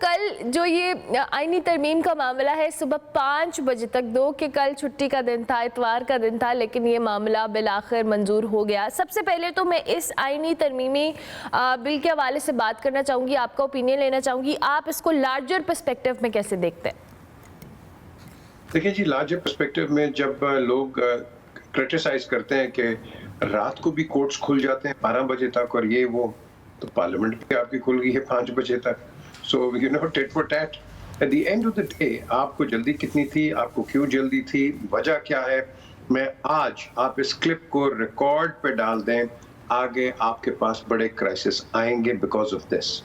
کل جو یہ آئینی ترمیم کا معاملہ ہے صبح 5 بجے تک، دو کہ کل چھٹی کا دن تھا، اتوار کا دن تھا، لیکن یہ معاملہ بالآخر منظور ہو گیا۔ سب سے پہلے تو میں اس آئینی ترمیمی بل کے حوالے سے بات کرنا چاہوں گی، آپ کا اوپینین لینا چاہوں گی، آپ اس کو لارجر پرسپیکٹیو میں کیسے دیکھتے ہیں؟ دیکھیں جی، لارجر پرسپیکٹیو میں جب لوگ کرٹیسائز کرتے ہیں کہ رات کو بھی کورٹس کھل جاتے ہیں 12 بجے تک اور یہ وہ، تو پارلیمنٹ بھی آپ کی کھل گئی ہے 5 بجے تک۔ So you know tit for tat, at the end of the day آپ کو جلدی کتنی تھی، آپ کو کیوں جلدی تھی، وجہ کیا ہے؟ میں آج آپ اس کلپ کو ریکارڈ پہ ڈال دیں، آگے آپ کے پاس بڑے کرائسس آئیں گے بیکاز آف دس۔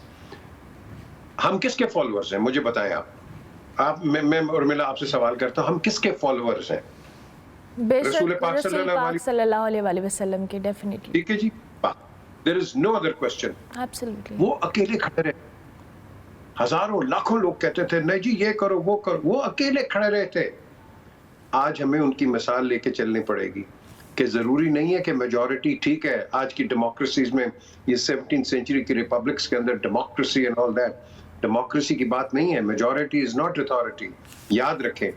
ہم کس کے فالوورز ہیں مجھے بتائیں آپ، میں ارمیلا آپ سے سوال کرتا ہوں، ہم کس کے فالوورز ہیں؟ رسول پاک صلی اللہ علیہ وسلم کے، ڈیفینیٹلی۔ ٹھیک ہے جی، there is no other question۔ Absolutely۔ وہ اکیلے کھڑے رہے، ہزاروں لاکھوں لوگ کہتے تھے نہیں جی یہ کرو وہ کرو، وہ اکیلے کھڑے رہے تھے۔ آج ہمیں ان کی مثال لے کے چلنی پڑے گی کہ ضروری نہیں ہے کہ میجورٹی، ٹھیک ہے آج کی ڈیموکریسیز میں، یہ 17 سینچری کی ریپبلکس کے اندر democracy and all that, democracy کی بات نہیں ہے، میجورٹی از ناٹ اتھارٹی، یاد رکھیں۔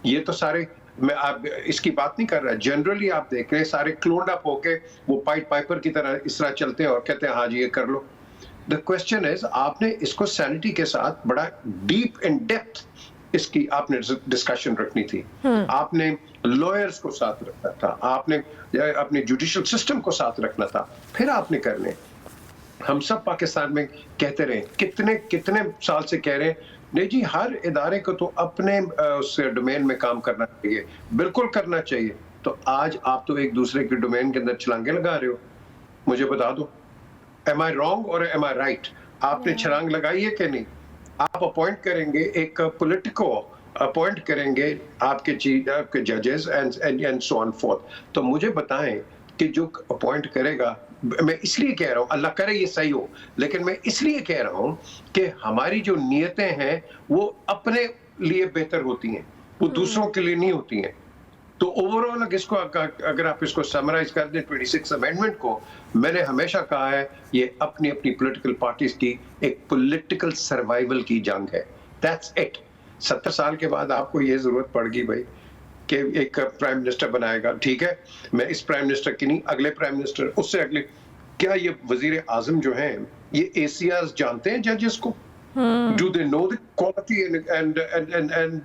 یہ تو سارے، میں آپ اس کی بات نہیں کر رہا، جنرلی آپ دیکھ رہے سارے کلونڈ اپ ہو کے وہ پائٹ پائپر کی طرح اس طرح چلتے ہیں اور کہتے ہیں ہاں جی یہ کر لو۔ The question is، آپ نے اس کو سینٹی کے ساتھ بڑا ڈیپ اینڈ ڈیپتھ اس کی آپ نے ڈسکشن رکھنی تھی، آپ نے لائرز کو ساتھ رکھنا تھا، آپ نے اپنے جوڈیشل سسٹم کو ساتھ رکھنا تھا، پھر آپ نے کرنے۔ ہم سب پاکستان میں کہتے رہے، کتنے سال سے کہہ رہے ہیں نہیں جی ہر ادارے کو تو اپنے اس ڈومین میں کام کرنا چاہیے، بالکل کرنا چاہیے۔ تو آج آپ تو ایک دوسرے کے ڈومین کے اندر چھلانگیں لگا رہے ہو، مجھے بتا دو am I wrong or am I right؟ آپ نے چھلانگ لگائی ہے کہ نہیں؟ آپ اپوائنٹ کریں گے ایک پولیٹیکو، اپوائنٹ کریں گے آپ کے ججز اینڈ سو آن فورتھ، تو مجھے بتائیں کہ جو اپوائنٹ کرے گا، میں اس لیے کہہ رہا ہوں اللہ کرے یہ صحیح ہو، لیکن میں اس لیے کہہ رہا ہوں کہ ہماری جو نیتیں ہیں وہ اپنے لیے بہتر ہوتی ہیں، وہ دوسروں کے لیے نہیں ہوتی ہیں۔ تو اوورآل اگر آپ اس کو سمرائز کر دیں 26 امینڈمنٹ کو، میں نے ہمیشہ کہا ہے یہ اپنی پولیٹیکل پارٹیز کی ایک پولیٹیکل سروائیول کی جنگ ہے، دیٹس اٹ۔ 70 سال کے بعد آپ کو یہ ضرورت پڑ گئی بھائی کہ ایک پرائم منسٹر بنائے گا، ٹھیک ہے میں اس پرائم منسٹر کی نہیں، اگلے پرائم منسٹر، اس سے اگلے، کیا یہ وزیر اعظم جو ہیں یہ ACRs جانتے ہیں ججز کو؟ Do they know the quality and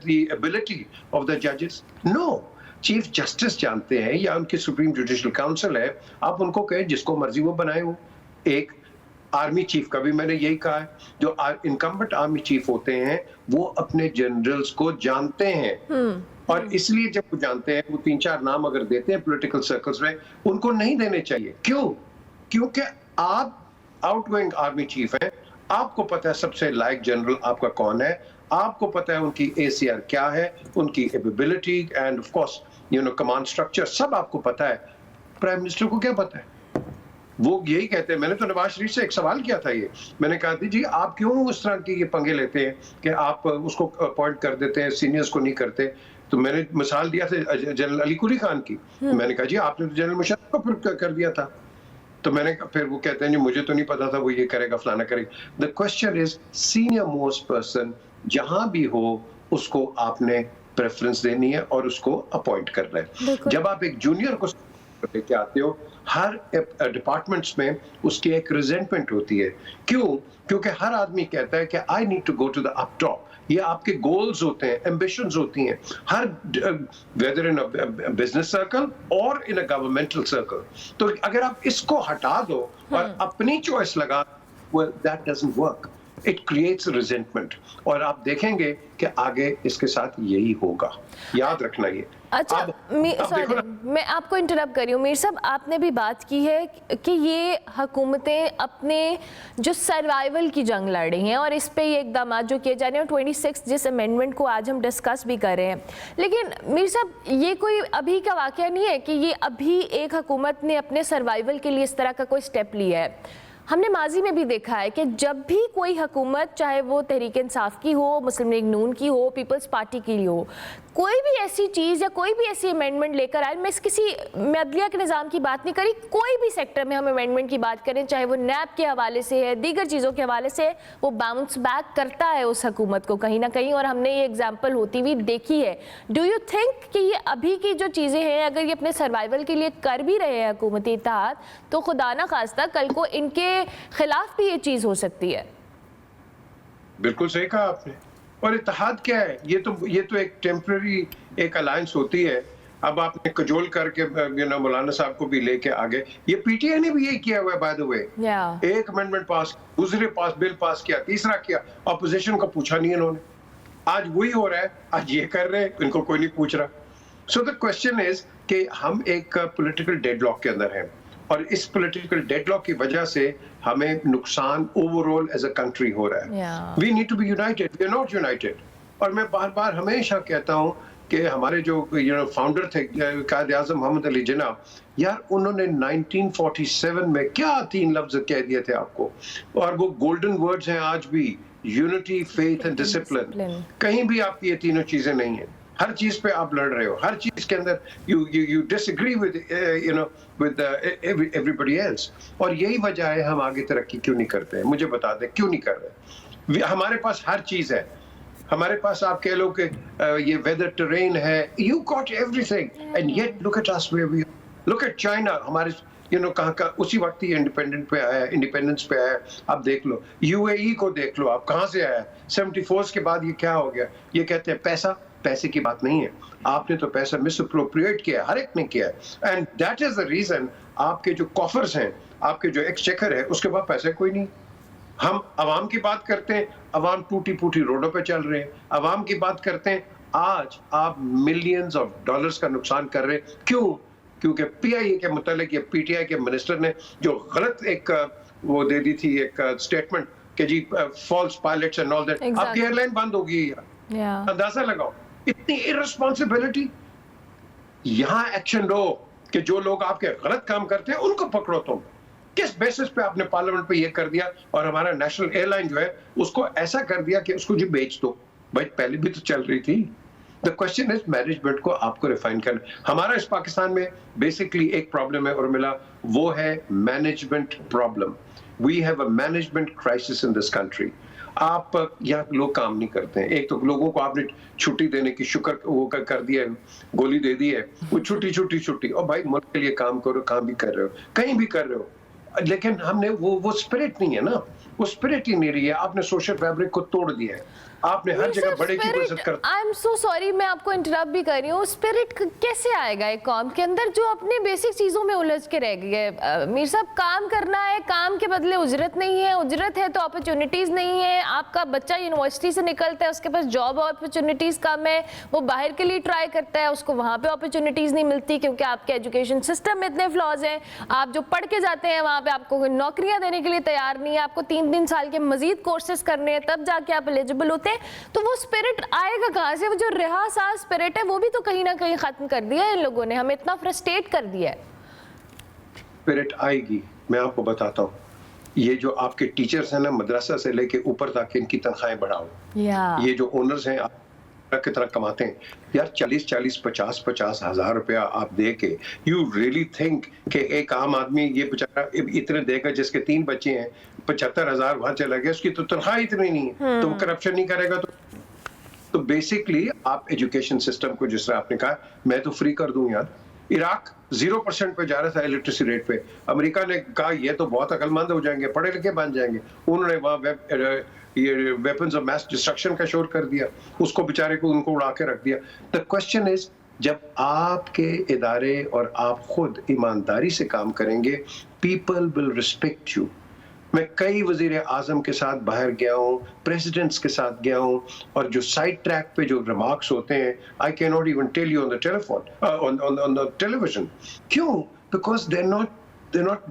the ability of the judges? No۔ Chief justice جانتے ہیں یا ان کی سپریم جوڈیشل کاؤنسل ہے، آپ ان کو کہیں جس کو مرضی وہ بنائے ہو۔ ایک آرمی چیف کا بھی میں نے یہی کہا ہے، جو انکمبنٹ آرمی چیف ہوتے ہیں وہ اپنے جنرلز کو جانتے ہیں، اور اس لیے جب وہ جانتے ہیں وہ 3-4 نام اگر دیتے ہیں پولیٹیکل سرکلز میں، ان کو نہیں دینے چاہیے۔ کیوں؟ کیونکہ آپ آؤٹ گوئنگ آرمی چیف ہیں، آپ کو پتہ ہے سب سے لائق جنرل آپ کا کون ہے، آپ کو پتہ ہے ان کی ACR کیا ہے، ان کی ability and of course command structure سب آپ کو پتہ ہے۔ پرائم منسٹر کو کیا پتہ ہے؟ وہ یہی کہتے ہیں، میں نے تو نواز شریف سے ایک سوال کیا تھا، یہ میں نے کہا تھی جی آپ کیوں اس طرح کی یہ پنگے لیتے ہیں کہ آپ اس کو اپوائنٹ کر دیتے ہیں، سینئرز کو نہیں کرتے؟ تو میں نے مثال دیا تھا جنرل علی قلی خان کی، میں نے کہا جی آپ نے تو جنرل مشرف کو پھر کر دیا تھا، تو میں نے پھر وہ کہتے ہیں جی مجھے تو نہیں پتا تھا وہ یہ کرے گا فلانا کرے گا۔ The question is senior most person جہاں بھی ہو اس کو آپ نے پریفرنس دینی ہے اور اس کو اپوائنٹ کرنا ہے۔ جب آپ ایک جونیئر کو لے کے آتے ہو، ہر ڈپارٹمنٹس میں اس کی ایک ریزنٹمنٹ ہوتی ہے، کیوں؟ کیونکہ ہر آدمی کہتا ہے کہ I need to go to the up top، یہ آپ کے گولز ہوتے ہیں، ایمبیشنز ہوتی ہیں، ہر whether in a business circle or in a governmental circle۔ تو اگر آپ اس کو ہٹا دو اور اپنی چوائس لگا، well that doesn't work، it creates resentment، اور آپ دیکھیں گے کہ آگے اس کے ساتھ یہی ہوگا، یاد رکھنا یہ۔ اچھا میں آپ کو انٹرپٹ کر رہی ہوں، میر صاحب آپ نے بھی بات کی ہے کہ یہ حکومتیں اپنے جو سروائیول کی جنگ لڑ رہی ہیں اور اس پہ یہ اقدامات جو کیے جا رہے ہیں، 26 جس امینڈمنٹ کو آج ہم ڈسکس بھی کر رہے ہیں، لیکن میر صاحب یہ کوئی ابھی کا واقعہ نہیں ہے کہ یہ ابھی ایک حکومت نے اپنے سروائیول کے لیے اس طرح کا کوئی سٹیپ لیا ہے۔ हमने माजी में भी देखा है कि जब भी कोई हुकूमत, चाहे वो तहरीक इंसाफ की हो, मुस्लिम लीग नून की हो, पीपल्स पार्टी की हो, कोई भी ऐसी चीज़ या कोई भी ऐसी अमेंडमेंट लेकर आए, मैं किसी अदलिया के निज़ाम की बात नहीं करी, कोई भी सेक्टर में हम अमेंडमेंट की बात करें, चाहे वो नैब के हवाले से है, दीगर चीज़ों के हवाले से, वो बाउंस बैक करता है उस हुकूमत को कहीं ना कहीं, और हमने ये एग्जाम्पल होती हुई देखी है। डू यू थिंक कि ये अभी की जो चीज़ें हैं, अगर ये अपने सर्वाइवल के लिए कर भी रहे हैं हुकूमती इत्तेहाद, तो खुदा ना खास्ता कल को इनके खिलाफ भी ये चीज़ हो सकती है? बिल्कुल सही कहा आपने। और इत्तेहाद क्या है? ये तो एक टेम्पररी एक अलायंस होती है। अब आपने कजोल करके मौलाना साहब को भी लेके आगे, ये पीटीआई ने भी यही किया हुआ है बाय द वे। एक अमेंडमेंट पास, दूसरे बिल पास किया, तीसरा किया, ऑपोजिशन को पूछा नहीं इन्होंने। आज वही हो रहा है, आज ये कर रहे हैं, इनको कोई नहीं पूछ रहा। सो द क्वेश्चन इज कि हम एक पॉलिटिकल डेडलॉक के अंदर हैं, और इस पॉलिटिकल डेडलॉक की वजह से हमें नुकसान ओवरऑल एज अ कंट्री हो रहा है। We need to be united, we are not united. और मैं बार बार हमेशा कहता हूं कि हमारे जो फाउंडर थे कायद आज़म मोहम्मद अली जिन्ना, यार उन्होंने 1947 में क्या 3 लफ्ज कह दिए थे आपको, और वो गोल्डन वर्ड्स हैं आज भी, यूनिटी, फेथ एंड डिसिप्लिन। कहीं भी आपकी ये तीनों चीजें नहीं है। हर चीज पे आप लड़ रहे हो, हर चीज के अंदर you disagree with with everybody else. और यही वजह है हम आगे तरक्की क्यों नहीं करते हैं। मुझे बता दें क्यों नहीं कर रहे। हमारे पास हर चीज है, हमारे पास आप कह लो कि ये वेदर टेरेन है, you got everything, and yet look at us where we are, look at China, हमारे कहाँ का उसी वक्त ही इंडिपेंडेंस पे आया। आप देख लो यूएई को, देख लो आप कहाँ से आया। 74 के बाद ये क्या हो गया। ये कहते हैं पैसे की बात नहीं है, आपने तो पैसा मिसअप्रोप्रिएट किया, हर एक ने किया है, and that is the reason आपके जो कॉफर्स हैं, आपके जो एक्सचेकर है, उसके बाद पैसे कोई नहीं। हम अवाम की बात करते हैं, अवाम टूटी फूटी रोडों पे चल रहे हैं। अवाम की बात करते हैं, आज आप मिलियंस ऑफ डॉलर्स का नुकसान कर रहे हैं। क्यों? क्योंकि पीआईए के मुतालिक ये पीटीआई के मिनिस्टर ने जो गलत एक वो दे दी थी एक स्टेटमेंट कि जी false pilots and all that, आपकी एयरलाइन बंद होगी। अंदाजा लगाओ इतनी इररिस्पॉन्सिबिलिटी। यहां एक्शन लो कि जो लोग आपके गलत काम करते हैं उनको पकड़ो। तुम किस बेसिस पे आपने पार्लियामेंट पे ये कर दिया, और हमारा नेशनल एयरलाइन जो है उसको ऐसा कर दिया कि उसको जी बेच दो। भाई पहले भी तो चल रही थी। द क्वेश्चन इज मैनेजमेंट को आपको रिफाइन करना। हमारा इस पाकिस्तान में बेसिकली एक प्रॉब्लम है उर्मिला, वो है management problem. We have a management crisis in this country. आप यहाँ लोग काम नहीं करते हैं। एक तो लोगों को आपने छुट्टी देने की शुक्र वो कर दिया है, गोली दे दी है, वो छुट्टी और भाई मुल्क के लिए काम करो, काम भी कर रहे हो, कहीं भी कर रहे हो, लेकिन हमने वो स्पिरिट नहीं है ना, वो स्पिरिट ही नहीं रही है। आपने सोशल फैब्रिक को तोड़ दिया है, आपने हर जगह बड़े की इज्जत कर। आई एम सो सॉरी, मैं आपको इंटरप्ट भी कर रही हूँ। स्पिरिट कैसे आएगा एक कौम के अंदर जो अपने बेसिक चीज़ों में उलझ के रह गई है? मीर साहब, काम करना है, काम के बदले उजरत नहीं है, उजरत है तो अपॉर्चुनिटीज़ नहीं है। आपका बच्चा यूनिवर्सिटी से निकलता है, उसके पास जॉब अपॉर्चुनिटीज़ कम है, वो बाहर के लिए ट्राई करता है, उसको वहाँ पे अपॉर्चुनिटीज़ नहीं मिलती क्योंकि आपके एजुकेशन सिस्टम में इतने फ्लॉज हैं। आप जो पढ़ के जाते हैं वहाँ पे आपको नौकरियाँ देने के लिए तैयार नहीं है, आपको 3 साल के मजीद कोर्सेज करने हैं, तब जाके आप एलिजिबल होते हैं। तो वो स्पिरिट आएगा कहाँ से? वो जो रहा सा स्पिरिट है वो भी तो कहीं ना कहीं खत्म कर दिया है इन लोगों ने, हमें इतना फ्रस्ट्रेट कर दिया है। स्पिरिट आएगी, मैं आपको बताता हूँ। ये जो आपके टीचर्स हैं ना, मदरसा से लेके ऊपर तक, इनकी तनख्वाहें बढ़ाओ। ये जो ओनर्स हैं कितना कमाते हैं यार, 40 50 हज़ार रुपया आप दे के, यू रियली थिंक कि एक आम आदमी ये बेचारा इतने देगा जिसके 3 बच्चे हैं, 75,000 वहां चला गया, उसकी तो तनख्वाह इतनी नहीं है, तो वो करप्शन नहीं करेगा? तो बेसिकली आप एजुकेशन सिस्टम को, जिस तरह आपने कहा, मैं तो फ्री कर दूं यार। इराक 0% पे जा रहा था इलेक्ट्रिसिटी रेट पे, अमेरिका ने कहा ये तो बहुत अकलमंद हो जाएंगे, पढ़े लिखे बन जाएंगे, उन्होंने वहां ये वेपन्स ऑफ मैस डिस्ट्रक्शन का शोर कर दिया, उसको बेचारे को उनको उड़ा के रख दिया। द क्वेश्चन इज, जब आपके इदारे और आप खुद ईमानदारी से काम करेंगे, पीपल विल रिस्पेक्ट यू। मैं कई वजीर आजम के साथ बाहर गया हूँ, प्रेसिडेंट्स के साथ गया हूँ, और जो साइड ट्रैक पे जो रिमार्क्स होते हैं, I can not even tell you on the telephone, on the television. क्यों? Because they are not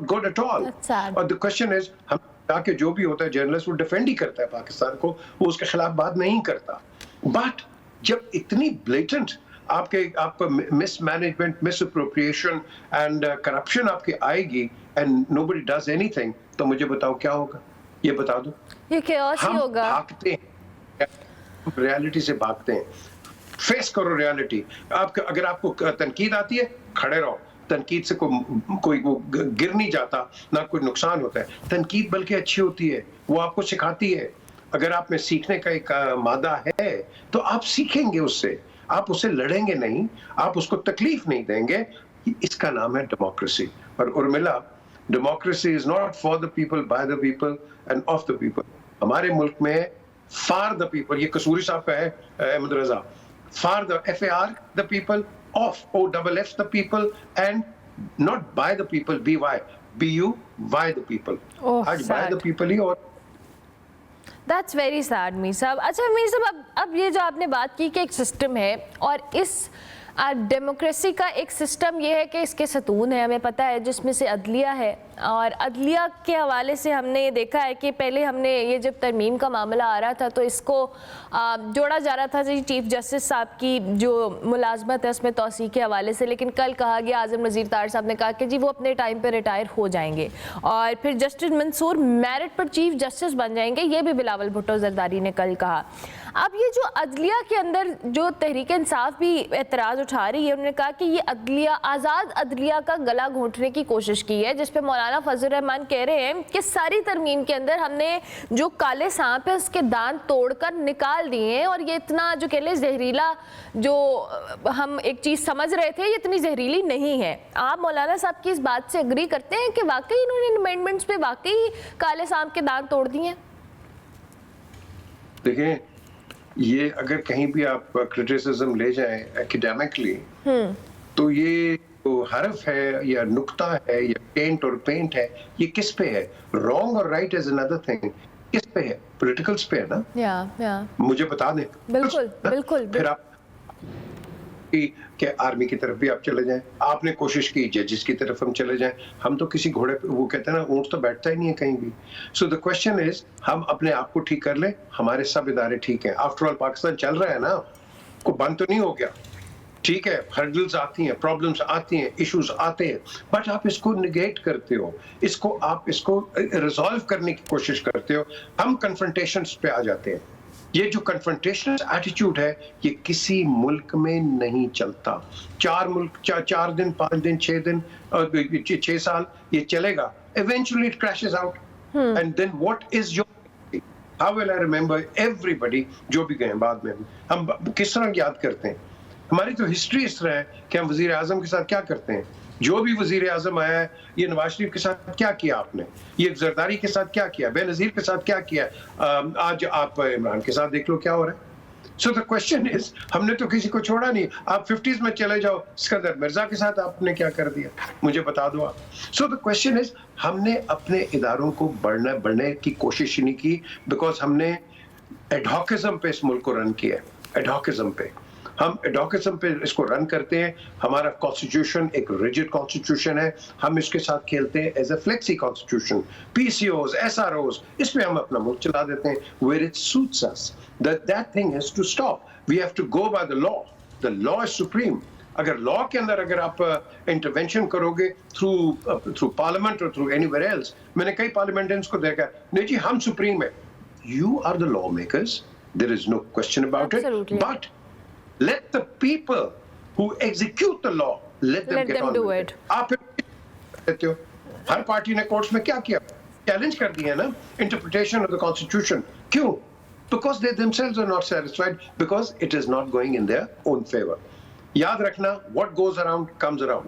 good at all. और द क्वेश्चन इज, हम ताकि जो भी होता है जर्नलिस्ट वो डिफेंड ही करता है पाकिस्तान को, वो उसके खिलाफ बात नहीं करता। बट जब इतनी ब्लेटेंट आपका मिसमैनेजमेंट, मिसअप्रोप्रिएशन एंड करप्शन आपकी आएगी एंड नोबडी डज एनीथिंग, तो मुझे बताओ क्या होगा, ये बता दो। ये chaos ही हम होगा। भागते हैं, रियलिटी से भागते हैं। फेस करो रियलिटी। अगर आपको तनकीद आती है, खड़े रहो। तनकीद से कोई वो गिर नहीं जाता, ना कोई नुकसान होता है। तनकीद बल्कि अच्छी होती है, वो आपको सिखाती है। अगर आप में सीखने का एक मादा है तो आप सीखेंगे उससे, आप उससे लड़ेंगे नहीं, आप उसको तकलीफ नहीं देंगे। इसका नाम है डेमोक्रेसी। और Urmila, democracy is not for the people, bye the people end of the people. हमारे मुल्क में फॉर द पीपल, ये कसूरी साहब का है, Ahmad Raza, for the FAR the people, of OFF the people, and not by the people, BU by the people। आज by the people ही। और दैट्स वेरी सैड मीर साहब। अच्छा मीर साहब, अब ये जो आपने बात की कि एक सिस्टम है और इस डेमोक्रेसी का एक सिस्टम ये है कि इसके सतून है, हमें पता है, जिसमें से अदलिया है। और अदलिया के हवाले से हमने ये देखा है कि पहले हमने ये जब तरमीम का मामला आ रहा था तो इसको जोड़ा जा रहा था जी चीफ जस्टिस साहब की जो मुलाजमत है उसमें तौसीक़ के हवाले से, लेकिन कल कहा गया, आज़म नज़ीर तार साहब ने कहा कि जी वो अपने टाइम पर रिटायर हो जाएंगे और फिर जस्टिस मंसूर मेरिट पर चीफ जस्टिस बन जाएंगे, ये भी बिलावल भुट्टो जरदारी ने कल कहा। अब ये जो अदलिया के अंदर जो तहरीक इंसाफ भी एतराज़ उठा रही है, उन्होंने कहा कि ये अदलिया, आज़ाद अदलिया का गला घोंटने की कोशिश की है, जिस पे मौलाना फजल रहमान कह रहे हैं कि सारी तरमीम के अंदर हमने जो काले सांप है उसके दांत तोड़कर निकाल दिए हैं और ये इतना जो कह ले जहरीला, जो हम एक चीज़ समझ रहे थे, ये इतनी जहरीली नहीं है। आप मौलाना साहब की इस बात से एग्री करते हैं कि वाकई इन्होंने अमेंडमेंट्स पे वाकई काले सांप के दांत तोड़ दिए हैं? देखिए, ये अगर कहीं भी आप क्रिटिसिज्म ले जाएं एकेडमिकली, तो ये तो हरफ है या नुक्ता है या पेंट और पेंट है, ये किस पे है? रॉन्ग और राइट इज अनदर थिंग। किस पे है? पॉलिटिकल्स पे है ना। या मुझे बता दें। बिल्कुल बिल्कुल। फिर आप कि आर्मी की तरफ भी आप चले जाएं, आपने कोशिश की जजेस की तरफ हम चले जाएं, हम तो किसी घोड़े पे, वो कहते हैं ना, ऊंट तो बैठता ही नहीं है कहीं भी। सो द क्वेश्चन इज, हम अपने आप को ठीक कर लें, हमारे सब इदारे ठीक हैं। आफ्टर ऑल पाकिस्तान चल रहा है ना, को बंद तो नहीं हो गया। ठीक है, हर्डल्स आती हैं, प्रॉब्लम्स आती हैं, इश्यूज आते हैं, बट आप इसको निगेट करते हो, आप इसको रिजॉल्व करने की कोशिश करते हो। हम कन्फ्रंटेशंस पे आ जाते हैं। ये जो कन्फ्रंटेशनल एटीट्यूड है, ये किसी मुल्क में नहीं चलता। 4 दिन 5 दिन 6 दिन 6 साल ये चलेगा, eventually it crashes out and then what is your, how will I remember everybody जो भी गए बाद में, हम किस तरह याद करते हैं? हमारी तो हिस्ट्री इस तरह है कि हम वजीर आजम के साथ क्या करते हैं, जो भी वजीर आजम आया है, ये नवाज शरीफ के साथ क्या किया आपने, ये जरदारी के साथ क्या किया, बेनज़ीर के साथ क्या किया, आज आप इमरान के साथ देख लो क्या हो रहा है। सो द क्वेश्चन इज, हमने तो किसी को छोड़ा नहीं। आप 50s में चले जाओ, सिकंदर मिर्जा के साथ आपने क्या कर दिया, मुझे बता दो आप। सो द क्वेश्चन इज, हमने अपने इदारों को बढ़ने की कोशिश ही नहीं की, बिकॉज हमने एडहॉकिज्म पे इस मुल्क को रन किया है। एडहॉकिज्म पे हम एडवोकेटिज्म पे इसको रन करते हैं। हमारा कॉन्स्टिट्यूशन एक रिजिड कॉन्स्टिट्यूशन है, हम इसके साथ खेलते हैं as a flexi constitution. PCOs, SROs, इस पे हम अपना मुल्क चला देते हैं where it suits us. That thing has to stop. We have to go by the law. The law is supreme. अगर लॉ के अंदर अगर आप इंटरवेंशन करोगे थ्रू पार्लियामेंट और थ्रू एनीवेयर एल्स, मैंने कई पार्लियामेंटेरियंस को देखा, नहीं जी हम सुप्रीम है। You are the lawmakers. There is no question about Absolutely. it. But let the people who execute the law, let them get on do with it. आप कहते हो हर पार्टी ने कोर्ट्स में क्या किया, चैलेंज कर दिया ना इंटरप्रिटेशन ऑफ द कॉन्स्टिट्यूशन। क्यों? Because they themselves are not satisfied, because it is not going in their own favor. याद रखना, what goes around comes around.